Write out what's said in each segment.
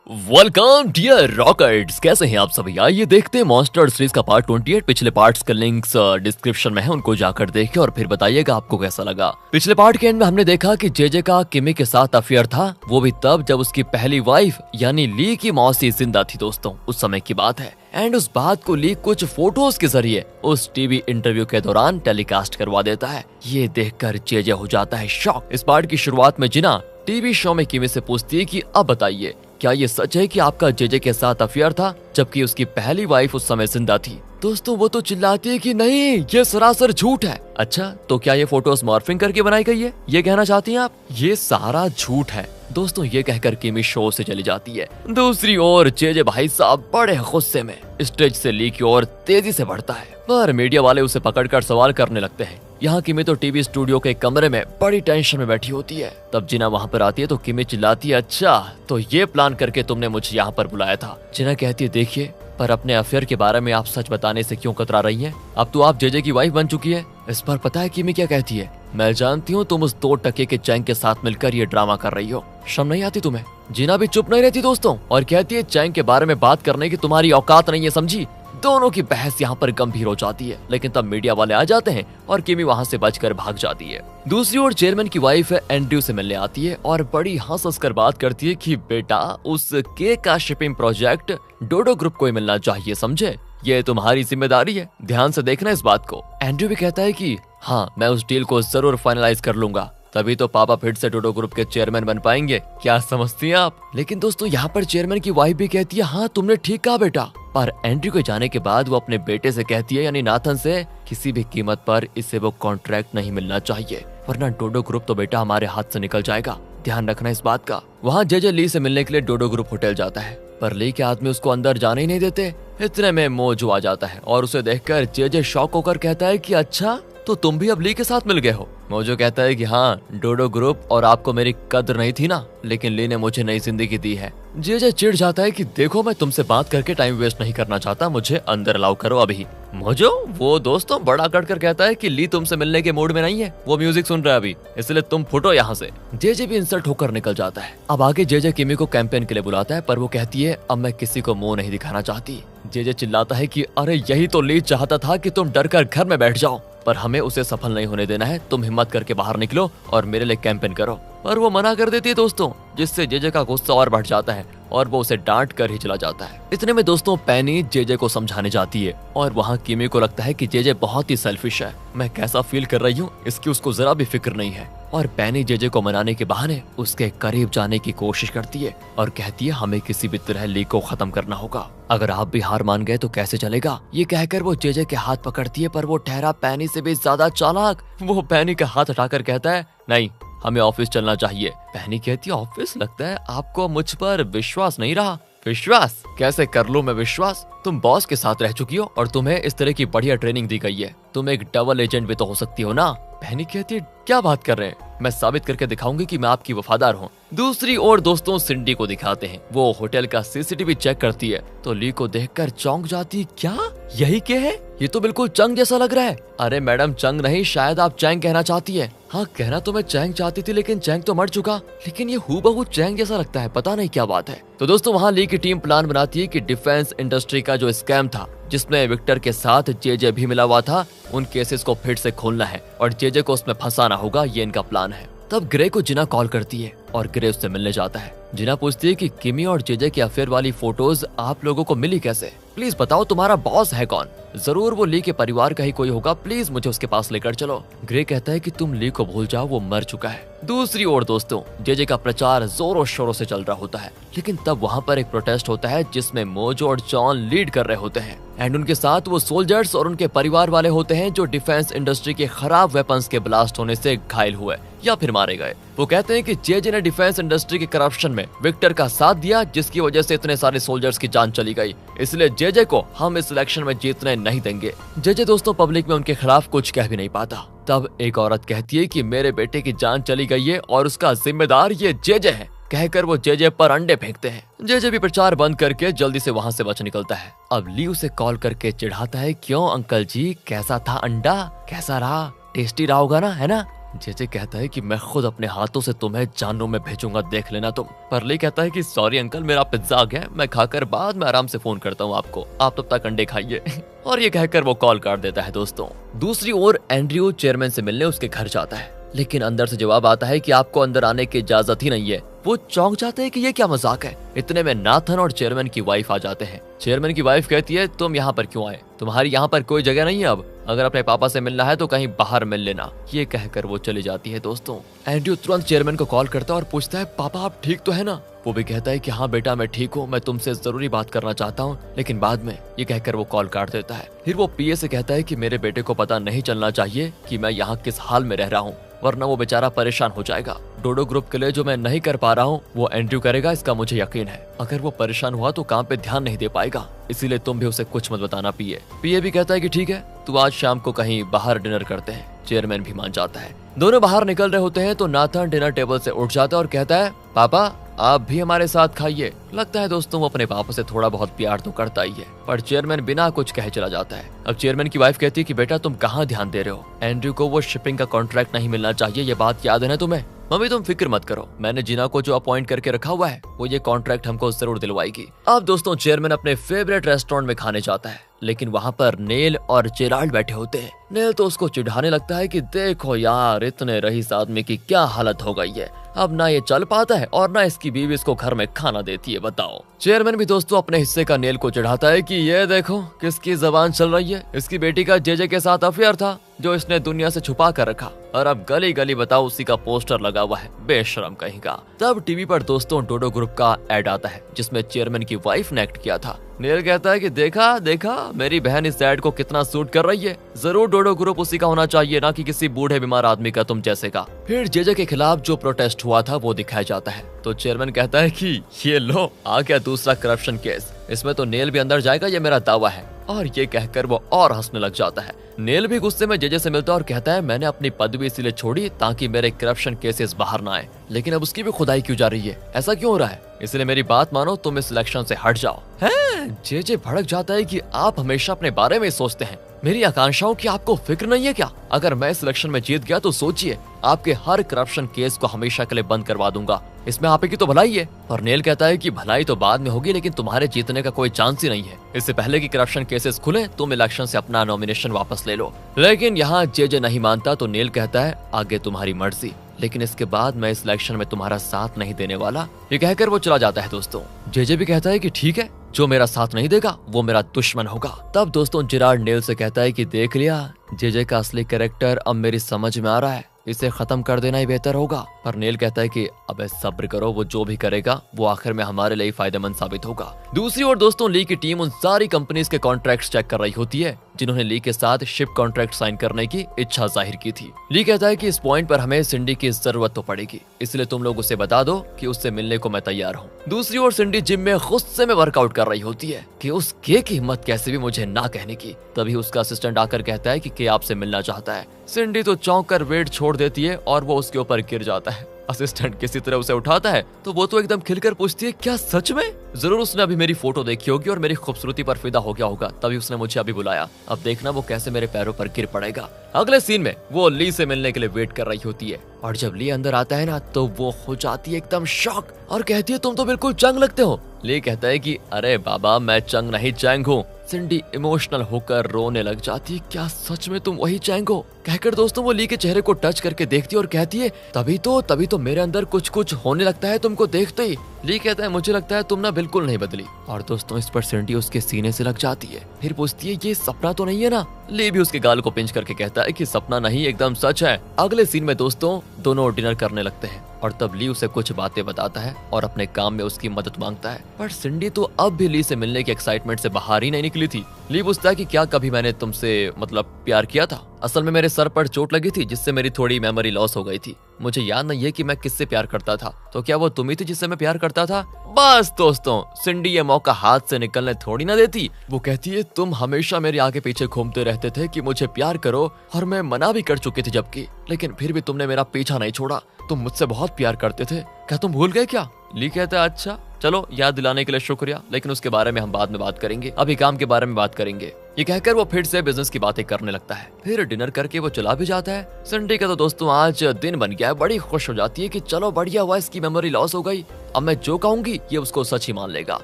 Welcome dear rockets, कैसे हैं आप सभी। आइए देखते हैं मॉन्स्टर सीरीज का पार्ट 28। पिछले पार्ट्स के लिंक्स डिस्क्रिप्शन में है, उनको जाकर देखिए और फिर बताइएगा आपको कैसा लगा। पिछले पार्ट के एंड में हमने देखा कि जेजे का किमी के साथ अफेयर था, वो भी तब जब उसकी पहली वाइफ यानी ली की मौसी जिंदा थी। दोस्तों उस समय की बात है एंड उस बात को ली कुछ फोटोज के जरिए उस टीवी इंटरव्यू के दौरान टेलीकास्ट करवा देता है। ये देखकर जेजे हो जाता है शॉक। इस पार्ट की शुरुआत में जिना टीवी शो में किमी से पूछती है कि अब बताइए क्या ये सच है कि आपका जेजे के साथ अफेयर था जबकि उसकी पहली वाइफ उस समय जिंदा थी। दोस्तों वो तो चिल्लाती है कि नहीं, ये सरासर झूठ है। अच्छा तो क्या ये फोटोज मॉर्फिंग करके बनाई गई है, ये कहना चाहती हैं आप? ये सारा झूठ है। दोस्तों ये कहकर किमी शो से चली जाती है। दूसरी ओर जेजे भाई साहब बड़े गुस्से में स्टेज से ली की ओर तेजी से बढ़ता है, पर मीडिया वाले उसे पकड़कर सवाल करने लगते हैं। यहाँ किमी तो टीवी स्टूडियो के कमरे में बड़ी टेंशन में बैठी होती है। तब जिना वहाँ पर आती है तो किमी चिल्लाती है, अच्छा तो ये प्लान करके तुमने मुझे यहाँ पर बुलाया था। जिना कहती है, देखिए पर अपने अफेयर के बारे में आप सच बताने से क्यों कतरा रही हैं? अब तो आप जेजे की वाइफ बन चुकी है। इस पर पता है किमी क्या कहती है? मैं जानती हूँ तुम उस 2 टके के चैंग के साथ मिलकर ये ड्रामा कर रही हो, शर्म नहीं आती तुम्हें? जिना भी चुप नहीं रहती दोस्तों और कहती है चैंग के बारे में बात करने की तुम्हारी औकात नहीं है, समझी? दोनों की बहस यहाँ पर गंभीर हो जाती है, लेकिन तब मीडिया वाले आ जाते हैं और किमी वहाँ से बचकर भाग जाती है। दूसरी ओर चेयरमैन की वाइफ एंड्रयू से मिलने आती है और बड़ी हंस कर बात करती है कि बेटा उस केक का शिपिंग प्रोजेक्ट डोडो ग्रुप को ही मिलना चाहिए, समझे? ये तुम्हारी जिम्मेदारी है, ध्यान से देखना इस बात को। एंड्रयू भी कहता है कि हाँ मैं उस डील को जरूर फाइनलाइज कर लूंगा, तभी तो पापा फिर से डोडो ग्रुप के चेयरमैन बन पाएंगे। क्या समझती हैं आप? लेकिन दोस्तों यहाँ पर चेयरमैन की वाइफ भी कहती है हाँ तुमने ठीक कहा बेटा, पर एंड्रयू के जाने के बाद वो अपने बेटे से कहती है यानी नाथन से, किसी भी कीमत पर इसे वो कॉन्ट्रैक्ट नहीं मिलना चाहिए वरना डोडो ग्रुप तो बेटा हमारे हाथ से निकल जाएगा, ध्यान रखना इस बात का। वहाँ जेजे ली से मिलने के लिए डोडो ग्रुप होटल जाता है, पर ली के आदमी उसको अंदर जाने ही नहीं देते। इतने में मोजो आ जाता है और उसे देखकर जेजे शॉक होकर कहता है कि अच्छा तो तुम भी अब ली के साथ मिल गए हो? मोजो कहता है कि हाँ डोडो ग्रुप और आपको मेरी कद्र नहीं थी ना, लेकिन ली ने मुझे नई जिंदगी दी है। जेजे चिढ़ जाता है कि देखो मैं तुमसे बात करके टाइम वेस्ट नहीं करना चाहता, मुझे अंदर अलाउ करो अभी। मोजो वो दोस्तों बड़ा कटकर कहता है कि ली तुमसे मिलने के मूड में नहीं है, वो म्यूजिक सुन रहा है अभी, इसलिए तुम फुटो यहाँ से। जेजे भी इंसल्ट होकर निकल जाता है। अब आगे जेजे किमी को कैंपेन के लिए बुलाता है, पर वो कहती है अब मैं किसी को मुंह नहीं दिखाना चाहती। जेजे चिल्लाता है कि अरे यही तो ली चाहता था कि तुम डर कर घर में बैठ जाओ, पर हमें उसे सफल नहीं होने देना है, तुम हिम्मत करके बाहर निकलो और मेरे लिए कैंपेन करो। पर वो मना कर देती है दोस्तों, जिससे जेजे का गुस्सा और बढ़ जाता है और वो उसे डांट कर ही चला जाता है। इतने में दोस्तों पैनी जेजे को समझाने जाती है और वहाँ किमी को लगता है कि जेजे बहुत ही सेल्फिश है, मैं कैसा फील कर रही हूँ इसकी उसको जरा भी फिक्र नहीं है। और पैनी जेजे को मनाने के बहाने उसके करीब जाने की कोशिश करती है और कहती है हमें किसी भी तरह ली को खत्म करना होगा, अगर आप भी हार मान गए तो कैसे चलेगा। ये कहकर वो जेजे के हाथ पकड़ती है, पर वो ठहरा पैनी से भी ज्यादा चालाक। वो पैनी का हाथ हटाकर कहता है नहीं हमें ऑफिस चलना चाहिए। पैनी कहती है ऑफिस? लगता है आपको मुझ पर विश्वास नहीं रहा। विश्वास कैसे कर लूं मैं विश्वास? तुम बॉस के साथ रह चुकी हो और तुम्हें इस तरह की बढ़िया ट्रेनिंग दी गई है, तुम एक डबल एजेंट भी तो हो सकती हो ना। पैनी कहती है क्या बात कर रहे हैं, मैं साबित करके दिखाऊंगी कि मैं आपकी वफादार हूँ। दूसरी ओर दोस्तों सिंडी को दिखाते हैं, वो होटल का सीसीटीवी चेक करती है तो ली को देखकर चौंक जाती, क्या यही क्या है? ये तो बिल्कुल चंग जैसा लग रहा है। अरे मैडम चंग नहीं, शायद आप चैंग कहना चाहती है। हाँ कहना तो मैं चैंग चाहती थी, लेकिन चैंग तो मर चुका, लेकिन ये हूबहू चैंग जैसा लगता है, पता नहीं क्या बात है। तो दोस्तों वहाँ ली की टीम प्लान बनाती है कि डिफेंस इंडस्ट्री का जो स्कैम था जिसमें विक्टर के साथ जेजे भी मिला हुआ था, उन केसेस को फिर से खोलना है और जेजे को उसमें फंसाना होगा, ये इनका प्लान है। तब ग्रे को जिना कॉल करती है और ग्रे उससे मिलने जाता है। जिना पूछती है कि किमी और जेजे के अफेयर वाली फोटोज आप लोगों को मिली कैसे? प्लीज बताओ तुम्हारा बॉस है कौन? जरूर वो ली के परिवार का ही कोई होगा, प्लीज मुझे उसके पास लेकर चलो। ग्रे कहता है कि तुम ली को भूल जाओ, वो मर चुका है। दूसरी ओर दोस्तों जेजे का प्रचार जोरों शोरों से चल रहा होता है, लेकिन तब वहाँ पर एक प्रोटेस्ट होता है जिसमें मोजो और जॉन लीड कर रहे होते हैं एंड उनके साथ वो सोल्जर्स और उनके परिवार वाले होते हैं जो डिफेंस इंडस्ट्री के खराब वेपन्स के ब्लास्ट होने से घायल हुए या फिर मारे गए। वो कहते हैं कि जेजे ने डिफेंस इंडस्ट्री के करप्शन में विक्टर का साथ दिया, जिसकी वजह से इतने सारे सोल्जर्स की जान चली गई, इसलिए जेजे को हम इस इलेक्शन में जीतने नहीं देंगे। जेजे दोस्तों पब्लिक में उनके खिलाफ कुछ कह भी नहीं पाता। तब एक औरत कहती है कि मेरे बेटे की जान चली गई है और उसका जिम्मेदार ये जेजे है, कहकर वो जेजे पर अंडे फेंकते हैं। जेजे भी प्रचार बंद करके जल्दी से वहाँ से बच निकलता है। अब ली उसे कॉल करके चिढ़ाता है, क्यों अंकल जी कैसा था अंडा, कैसा रहा, टेस्टी रहा होगा ना, है ना? जेजे कहता है कि मैं खुद अपने हाथों से तुम्हें जानों में भेजूंगा, देख लेना तुम। पर ली कहता है कि सॉरी अंकल, मेरा पिज्जा आ गया है, मैं खाकर बाद में आराम से फोन करता हूँ आपको, आप तब तक अंडे खाइए। और ये कहकर वो कॉल काट देता है दोस्तों। दूसरी ओर एंड्रयू चेयरमैन से मिलने उसके घर जाता है, लेकिन अंदर से जवाब आता है कि आपको अंदर आने की इजाजत ही नहीं है। वो चौंक जाते हैं कि ये क्या मजाक है। इतने में नाथन और चेयरमैन की वाइफ आ जाते हैं। चेयरमैन की वाइफ कहती है तुम यहाँ पर क्यों आए, तुम्हारी यहाँ पर कोई जगह नहीं है, अब अगर अपने पापा से मिलना है तो कहीं बाहर मिल लेना। ये कहकर वो चली जाती है दोस्तों। एंड्रयू तुरंत चेयरमैन को कॉल करता है और पूछता है पापा आप ठीक तो है ना। वो भी कहता है कि हाँ बेटा मैं ठीक हूँ, मैं तुमसे जरूरी बात करना चाहता हूँ, लेकिन बाद में। ये कहकर वो कॉल काट देता है। फिर वो पीए से कहता है कि मेरे बेटे को पता नहीं चलना चाहिए कि मैं यहाँ किस हाल में रह रहा हूँ, वरना वो बेचारा परेशान हो जाएगा। डोडो ग्रुप के लिए जो मैं नहीं कर पा रहा हूँ वो एंड्रयू करेगा, इसका मुझे यकीन है। अगर वो परेशान हुआ तो काम पे ध्यान नहीं दे पाएगा, इसीलिए तुम भी उसे कुछ मत बताना। पीए भी कहता है कि ठीक है, तू आज शाम को कहीं बाहर डिनर करते हैं। चेयरमैन भी मान जाता है। दोनों बाहर निकल रहे होते हैं तो नाथन डिनर टेबल से उठ जाता है और कहता है पापा आप भी हमारे साथ खाइए। लगता है दोस्तों वो अपने पापा से थोड़ा बहुत प्यार तो करता ही है, पर चेयरमैन बिना कुछ कहे चला जाता है। अब चेयरमैन की वाइफ कहती है कि बेटा तुम कहाँ ध्यान दे रहे हो, एंड्रयू को वो शिपिंग का कॉन्ट्रैक्ट नहीं मिलना चाहिए, ये बात याद है ना तुम्हें। मम्मी तुम फिक्र मत करो, मैंने जिना को जो अपॉइंट करके रखा हुआ है वो ये कॉन्ट्रैक्ट हमको जरूर दिलवाएगी। अब दोस्तों चेयरमैन अपने फेवरेट रेस्टोरेंट में खाने जाता है, लेकिन वहाँ पर नेल और जेराल्ड बैठे होते हैं। नेल तो उसको चिढ़ाने लगता है कि देखो यार इतने रईस आदमी की क्या हालत हो गई है, अब ना ये चल पाता है और ना इसकी बीवी इसको घर में खाना देती है, बताओ। चेयरमैन भी दोस्तों अपने हिस्से का नेल को चिढ़ाता है कि ये देखो किसकी जबान चल रही है, इसकी बेटी का जेजे के साथ अफेयर था जो इसने दुनिया से छुपा कर रखा, और अब गली गली बताओ उसी का पोस्टर लगा हुआ है, बेशरम कहीं का। तब टीवी पर दोस्तों डोडो ग्रुप का एड आता है जिसमें चेयरमैन की वाइफ ने एक्ट किया था। नेल कहता है कि देखा देखा मेरी बहन इस एड को कितना सूट कर रही है, जरूर डोडो ग्रुप उसी का होना चाहिए, ना कि किसी बूढ़े बीमार आदमी का तुम जैसे का। फिर जेजे के खिलाफ जो प्रोटेस्ट हुआ था वो दिखाया जाता है, तो चेयरमैन कहता है कि ये लो आ गया दूसरा करप्शन केस, इसमें तो नेल भी अंदर जाएगा, ये मेरा दावा है। और ये कहकर वो और हंसने लग जाता है। नेल भी गुस्से में जेजे से मिलता है और कहता है मैंने अपनी पदवी इसलिए छोड़ी ताकि मेरे करप्शन केसेस बाहर ना आए, लेकिन अब उसकी भी खुदाई क्यों जा रही है, ऐसा क्यों हो रहा है, इसलिए मेरी बात मानो, तुम इस इलेक्शन से हट जाओ। है जेजे भड़क जाता है कि आप हमेशा अपने बारे में सोचते हैं, मेरी आकांक्षाओं की आपको फिक्र नहीं है क्या? अगर मैं इस इलेक्शन में जीत गया तो सोचिए आपके हर करप्शन केस को हमेशा के लिए बंद करवा दूंगा, इसमें आप की तो भलाई है। और नेल कहता है कि भलाई तो बाद में होगी, लेकिन तुम्हारे जीतने का कोई चांस ही नहीं है, इससे पहले कि करप्शन केसेस खुले तुम इलेक्शन से अपना नॉमिनेशन वापस ले लो। लेकिन यहाँ जेजे नहीं मानता तो नेल कहता है आगे तुम्हारी मर्जी, लेकिन इसके बाद मैं इस इलेक्शन में तुम्हारा साथ नहीं देने वाला। ये कहकर वो चला जाता है दोस्तों। जेजे भी कहता है कि ठीक है, जो मेरा साथ नहीं देगा वो मेरा दुश्मन होगा। तब दोस्तों जेराल्ड नेल से कहता है कि देख लिया, जेजे का असली कैरेक्टर अब मेरी समझ में आ रहा है, इसे खत्म कर देना ही बेहतर होगा। पर नेल कहता है कि अबे सब्र करो, वो जो भी करेगा वो आखिर में हमारे लिए फायदेमंद साबित होगा। दूसरी ओर दोस्तों ली की टीम उन सारी कंपनीज के कॉन्ट्रैक्ट्स चेक कर रही होती है जिन्होंने ली के साथ शिप कॉन्ट्रैक्ट साइन करने की इच्छा जाहिर की थी। ली कहता है कि इस पॉइंट पर हमें सिंडी की जरूरत तो पड़ेगी, इसलिए तुम लोग उसे बता दो कि उससे मिलने को मैं तैयार हूँ। दूसरी ओर सिंडी जिम में गुस्से में वर्कआउट कर रही होती है कि उस के की हिम्मत कैसे भी मुझे ना कहने की। तभी उसका असिस्टेंट आकर कहता है कि के आपसे मिलना चाहता है। सिंडी तो चौंक कर वेट छोड़ देती है और वो उसके ऊपर गिर जाता है। असिस्टेंट किसी तरह उसे उठाता है तो वो तो एकदम खिलकर पूछती है क्या सच में? जरूर उसने अभी मेरी फोटो देखी होगी और मेरी खूबसूरती पर फिदा हो गया होगा, तभी उसने मुझे अभी बुलाया। अब देखना वो कैसे मेरे पैरों पर गिर पड़ेगा। अगले सीन में वो ली से मिलने के लिए वेट कर रही होती है और जब ली अंदर आता है ना तो वो हो जाती है एकदम शॉक और कहती है तुम तो बिल्कुल चंग लगते हो। ली कहता है कि अरे बाबा मैं चंग नहीं चैंग हूँ। सिंडी इमोशनल होकर रोने लग जाती है, क्या सच में तुम वही चैंग हो? कहकर दोस्तों वो ली के चेहरे को टच करके देखती है और कहती है तभी तो मेरे अंदर कुछ कुछ होने लगता है तुमको देखते ही। ली कहता है मुझे लगता है तुम ना बिल्कुल नहीं बदली। और दोस्तों इस पर सिंडी उसके सीने से लग जाती है, फिर पूछती है ये सपना तो नहीं है ना? ली भी उसके गाल को पिंच करके कहता है कि सपना नहीं एकदम सच है। अगले सीन में दोस्तों दोनों डिनर करने लगते हैं और तब ली उसे कुछ बातें बताता है और अपने काम में उसकी मदद मांगता है। पर सिंडी तो अब भी ली से मिलने की एक्साइटमेंट से बाहर ही नहीं निकली थी। ली पूछता है कि क्या कभी मैंने तुमसे प्यार किया था? असल में मेरे सर पर चोट लगी थी जिससे मेरी थोड़ी मेमोरी लॉस हो गई थी, मुझे याद नहीं है कि मैं किससे प्यार करता था। तो क्या वो तुम ही थी जिससे मैं प्यार करता था? बस दोस्तों सिंडी ये मौका हाथ से निकलने थोड़ी ना देती। वो कहती है तुम हमेशा मेरे आगे पीछे घूमते रहते थे कि मुझे प्यार करो और मैं मना भी कर चुकी थी जबकि, लेकिन फिर भी तुमने मेरा पीछा नहीं छोड़ा। तुम मुझसे बहुत प्यार करते थे, क्या तुम भूल गए क्या? ली कहता है अच्छा चलो याद दिलाने के लिए शुक्रिया, लेकिन उसके बारे में हम बाद में बात करेंगे, अभी काम के बारे में बात करेंगे। ये कहकर वो फिर से बिजनेस की बातें करने लगता है। फिर डिनर करके वो चला भी जाता है। सिंडी का तो दोस्तों आज दिन बन गया है। बड़ी खुश हो जाती है कि चलो बढ़िया हुआ, इसकी मेमोरी लॉस हो गई, अब मैं जो कहूंगी ये उसको सच ही मान लेगा।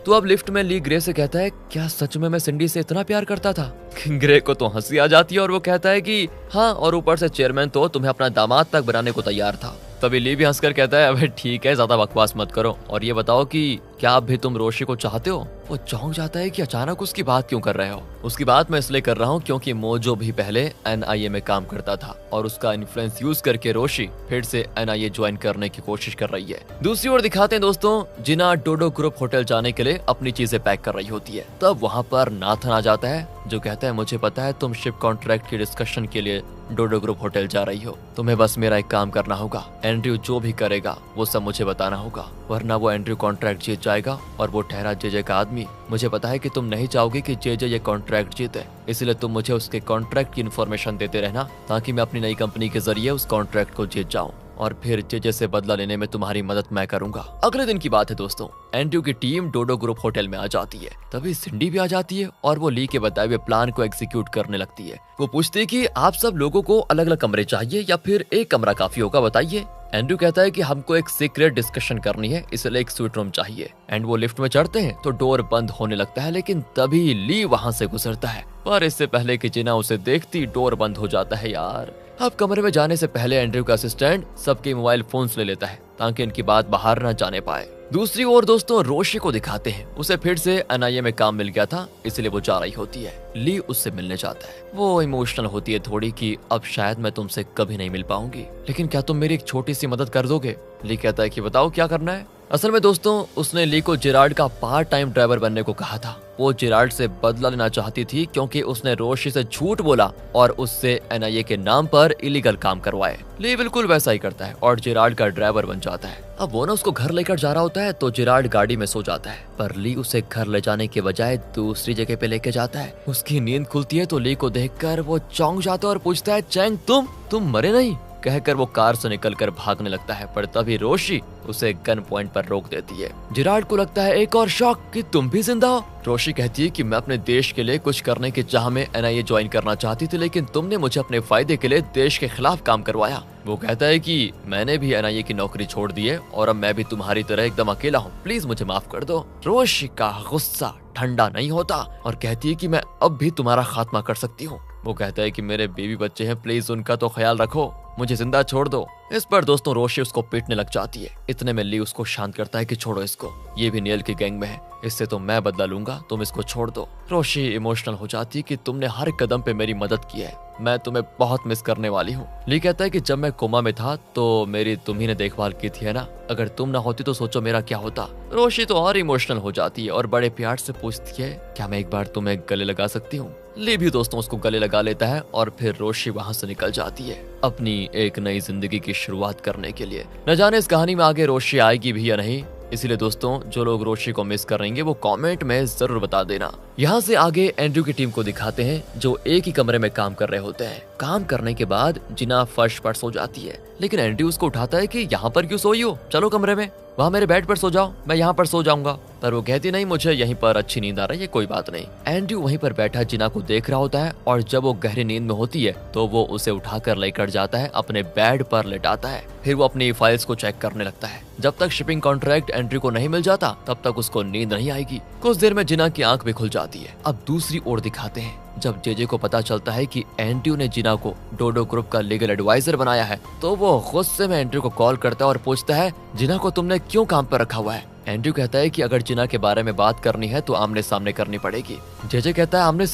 तो अब लिफ्ट में ली ग्रे से कहता है, क्या सच में मैं सिंडी से इतना प्यार करता था? ग्रे को तो हंसी आ जाती है और वो कहता है कि हाँ, और ऊपर से चेयरमैन तो तुम्हें अपना दामाद तक बनाने को तैयार था। तभी ली भी हंसकर कहता है, अबे ठीक है, ज्यादा बकवास मत करो और ये बताओ कि क्या अब भी तुम रोशी को चाहते हो? वो चौंक जाता है कि अचानक उसकी बात क्यों कर रहे हो। उसकी बात मैं इसलिए कर रहा हूँ क्योंकि मोजो भी पहले NIA में काम करता था और उसका इन्फ्लुएंस यूज करके रोशी फिर से NIA ज्वाइन करने की कोशिश कर रही है। दूसरी ओर दिखाते हैं दोस्तों, जिना डोडो ग्रुप होटल जाने के लिए अपनी चीजें पैक कर रही होती है। तब वहाँ पर नाथन आ जाता है जो कहता है, मुझे पता है तुम शिप कॉन्ट्रैक्ट की डिस्कशन के लिए डोडो ग्रुप होटल जा रही हो, तुम्हें बस मेरा एक काम करना होगा। एंड्रयू जो भी करेगा वो सब मुझे बताना होगा, वरना वो एंड्रयू कॉन्ट्रैक्ट जीत जाएगा और वो ठहरा जेजे का आदमी। मुझे पता है कि तुम नहीं चाहोगे कि जेजे ये कॉन्ट्रैक्ट जीते, इसलिए तुम मुझे उसके कॉन्ट्रैक्ट की इन्फॉर्मेशन देते रहना ताकि मैं अपनी नई कंपनी के जरिए उस कॉन्ट्रैक्ट को जीत जाऊं और फिर जेजे से बदला लेने में तुम्हारी मदद मैं करूंगा। अगले दिन की बात है दोस्तों, एंड्रयू की टीम डोडो ग्रुप होटल में आ जाती है। तभी सिंडी भी आ जाती है और वो ली के बताए हुए प्लान को एग्जीक्यूट करने लगती है। वो पूछती है कि आप सब लोगों को अलग अलग कमरे चाहिए या फिर एक कमरा काफी होगा, बताइए। एंड्रयू कहता है कि हमको एक सीक्रेट डिस्कशन करनी है, इसलिए एक स्वीट रूम चाहिए। एंड वो लिफ्ट में चढ़ते हैं तो डोर बंद होने लगता है, लेकिन तभी ली वहां से गुजरता है। पर इससे पहले कि जिना उसे देखती डोर बंद हो जाता है। यार, अब कमरे में जाने से पहले एंड्रयू का असिस्टेंट सबके मोबाइल फोन्स ले लेता है ताकि इनकी बात बाहर न जाने पाए। दूसरी ओर दोस्तों, रोशी को दिखाते हैं। उसे फिर से NIA में काम मिल गया था, इसलिए वो जा रही होती है। ली उससे मिलने जाता है। वो इमोशनल होती है थोड़ी कि अब शायद मैं तुमसे कभी नहीं मिल पाऊंगी, लेकिन क्या तुम मेरी एक छोटी सी मदद कर दोगे? ली कहता है कि बताओ क्या करना है। असल में दोस्तों, उसने ली को जिराल्ड का पार्ट टाइम ड्राइवर बनने को कहा था। वो जिराल्ड से बदला लेना चाहती थी क्योंकि उसने रोशी से झूठ बोला और उससे NIA के नाम पर इलीगल काम करवाए। ली बिल्कुल वैसा ही करता है और जिराल्ड का ड्राइवर बन जाता है। अब वो ना उसको घर लेकर जा रहा होता है तो जिराल्ड गाड़ी में सो जाता है, पर ली उसे घर ले जाने के बजाय दूसरी जगह पे लेके जाता है। उसकी नींद खुलती है तो ली को देखकर वो चौंक जाता है और पूछता है, चैंग तुम मरे नहीं? कहकर वो कार से निकलकर भागने लगता है, पर तभी रोशी उसे गन पॉइंट पर रोक देती है। जिराल्ड को लगता है एक और शॉक कि तुम भी जिंदा हो। रोशी कहती है कि मैं अपने देश के लिए कुछ करने की चाह में NIA ज्वाइन करना चाहती थी, लेकिन तुमने मुझे अपने फायदे के लिए देश के खिलाफ काम करवाया। वो कहता है कि मैंने भी NIA की नौकरी छोड़ दी है और अब मैं भी तुम्हारी तरह एकदम अकेला हूँ, प्लीज मुझे माफ कर दो। रोशी का गुस्सा ठंडा नहीं होता और कहती है कि मैं अब भी तुम्हारा खात्मा कर सकती हूँ। वो कहता है कि मेरे बेबी बच्चे हैं, प्लीज उनका तो ख्याल रखो, मुझे जिंदा छोड़ दो। इस पर दोस्तों रोशी उसको पीटने लग जाती है। इतने में ली उसको शांत करता है कि छोड़ो इसको, ये भी नियल की गैंग में है, इससे तो मैं बदला लूंगा, तुम इसको छोड़ दो। रोशी इमोशनल हो जाती है कि तुमने हर कदम पे मेरी मदद की है, मैं तुम्हें बहुत मिस करने वाली हूँ। ली कहता है कि जब मैं कोमा में था तो मेरी तुम्ही ने देखभाल की थी, है ना? अगर तुम ना होती तो सोचो मेरा क्या होता। रोशी तो और इमोशनल हो जाती है और बड़े प्यार से पूछती है, क्या मैं एक बार तुम्हें गले लगा सकती हूँ? ली भी दोस्तों उसको गले लगा लेता है और फिर रोशी वहाँ से निकल जाती है अपनी एक नई जिंदगी की शुरुआत करने के लिए। न जाने इस कहानी में आगे रोशी आएगी भी या नहीं, इसलिए दोस्तों जो लोग रोशी को मिस करेंगे वो कमेंट में जरूर बता देना। यहाँ से आगे एंड्रयू की टीम को दिखाते हैं जो एक ही कमरे में काम कर रहे होते हैं। काम करने के बाद जिना फर्श पर सो जाती है, लेकिन एंड्रयू उसको उठाता है कि यहाँ पर क्यों सोई हो, चलो कमरे में, वहाँ मेरे बेड पर सो जाओ, मैं यहाँ पर सो जाऊंगा। पर वो कहती नहीं, मुझे यहीं पर अच्छी नींद आ रही है, कोई बात नहीं। एंड्रयू वहीं पर बैठा जिना को देख रहा होता है और जब वो गहरी नींद में होती है तो वो उसे उठाकर लेकर जाता है, अपने बेड पर लेटाता है। फिर वो अपनी फाइल्स को चेक करने लगता है। जब तक शिपिंग कॉन्ट्रैक्ट एंड्रयू को नहीं मिल जाता तब तक उसको नींद नहीं आएगी। कुछ देर में जिना की आंख भी खुल जाती है। अब दूसरी ओर दिखाते हैं जब जेजे को पता चलता है कि एंड्रयू ने जिना को डोडो ग्रुप का लीगल एडवाइजर बनाया है तो वो गुस्से में एंड्रयू को कॉल करता है और पूछता है, जिना को तुमने क्यों काम पर रखा हुआ है? एंड्रयू कहता है कि अगर जिना के बारे में बात करनी है तो आमने सामने करनी पड़ेगी। जेजे कहता है, आमने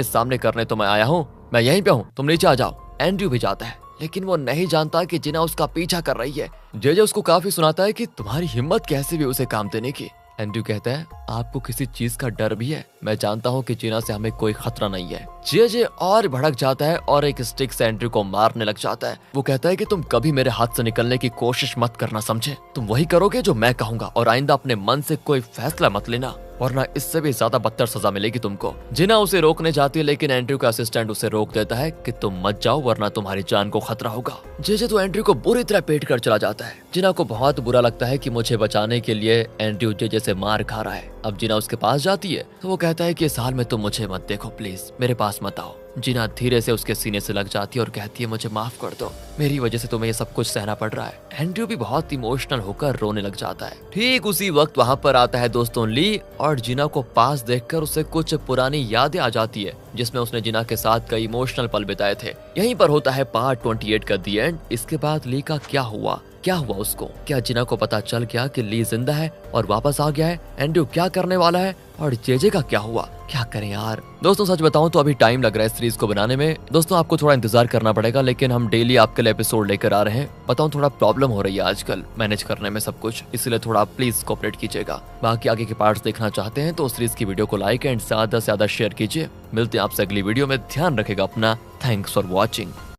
सामने करने तो मैं आया हूँ, मैं यहीं पे हूँ, तुम नीचे आ जाओ। एंड्रयू भी जाता है, लेकिन वो नहीं जानता कि जिना उसका पीछा कर रही है। जेजे उसको काफी सुनाता है कि तुम्हारी हिम्मत कैसे भी उसे काम देने की। एंड्रयू कहता है, आपको किसी चीज का डर भी है? मैं जानता हूँ कि जिना से हमें कोई खतरा नहीं है। जेजे और भड़क जाता है और एक स्टिक से एंड्रयू को मारने लग जाता है। वो कहता है कि तुम कभी मेरे हाथ से निकलने की कोशिश मत करना, समझे? तुम वही करोगे जो मैं कहूंगा और आइंदा अपने मन से कोई फैसला मत लेना। वरना इससे भी ज्यादा बदतर सजा मिलेगी तुमको। जिना उसे रोकने जाती है लेकिन एंड्रयू का असिस्टेंट उसे रोक देता है कि तुम मत जाओ वरना तुम्हारी जान को खतरा होगा। जेजे तो एंड्रयू को बुरी तरह पेट कर चला जाता है। जिना को बहुत बुरा लगता है कि मुझे बचाने के लिए एंड्रयू जेजे से मार खा रहा है। अब जिना उसके पास जाती है तो वो कहता है कि इस हाल में तुम मुझे मत देखो, प्लीज मेरे पास मत आओ। जिना धीरे से उसके सीने से लग जाती है और कहती है मुझे माफ कर दो, मेरी वजह से तुम्हें ये सब कुछ सहना पड़ रहा है। एंड्रयू भी बहुत इमोशनल होकर रोने लग जाता है। ठीक उसी वक्त वहाँ पर आता है दोस्तों ली और जिना को पास देखकर उसे कुछ पुरानी यादें आ जाती है जिसमें उसने जिना के साथ कई इमोशनल पल बिताए थे। यहीं पर होता है पार्ट 28 का दी एंड। इसके बाद ली का क्या हुआ उसको? क्या जिना को पता चल गया कि ली जिंदा है और वापस आ गया है? एंड्रयू क्या करने वाला है? और जेजे का क्या हुआ? क्या करें यार। दोस्तों सच बताऊं तो अभी टाइम लग रहा है इस सीरीज को बनाने में। दोस्तों आपको थोड़ा इंतजार करना पड़ेगा, लेकिन हम डेली आपके लिए एपिसोड लेकर आ रहे हैं। बताऊं थोड़ा प्रॉब्लम हो रही है आजकल मैनेज करने में सब कुछ, इसलिए थोड़ा प्लीज कोऑपरेट कीजिएगा। बाकी आगे के पार्ट्स देखना चाहते हैं तो सीरीज की वीडियो को लाइक एंड ज्यादा से ज्यादा शेयर कीजिए। मिलते हैं आपसे अगली वीडियो में। ध्यान रखेगा अपना। Thanks for watching.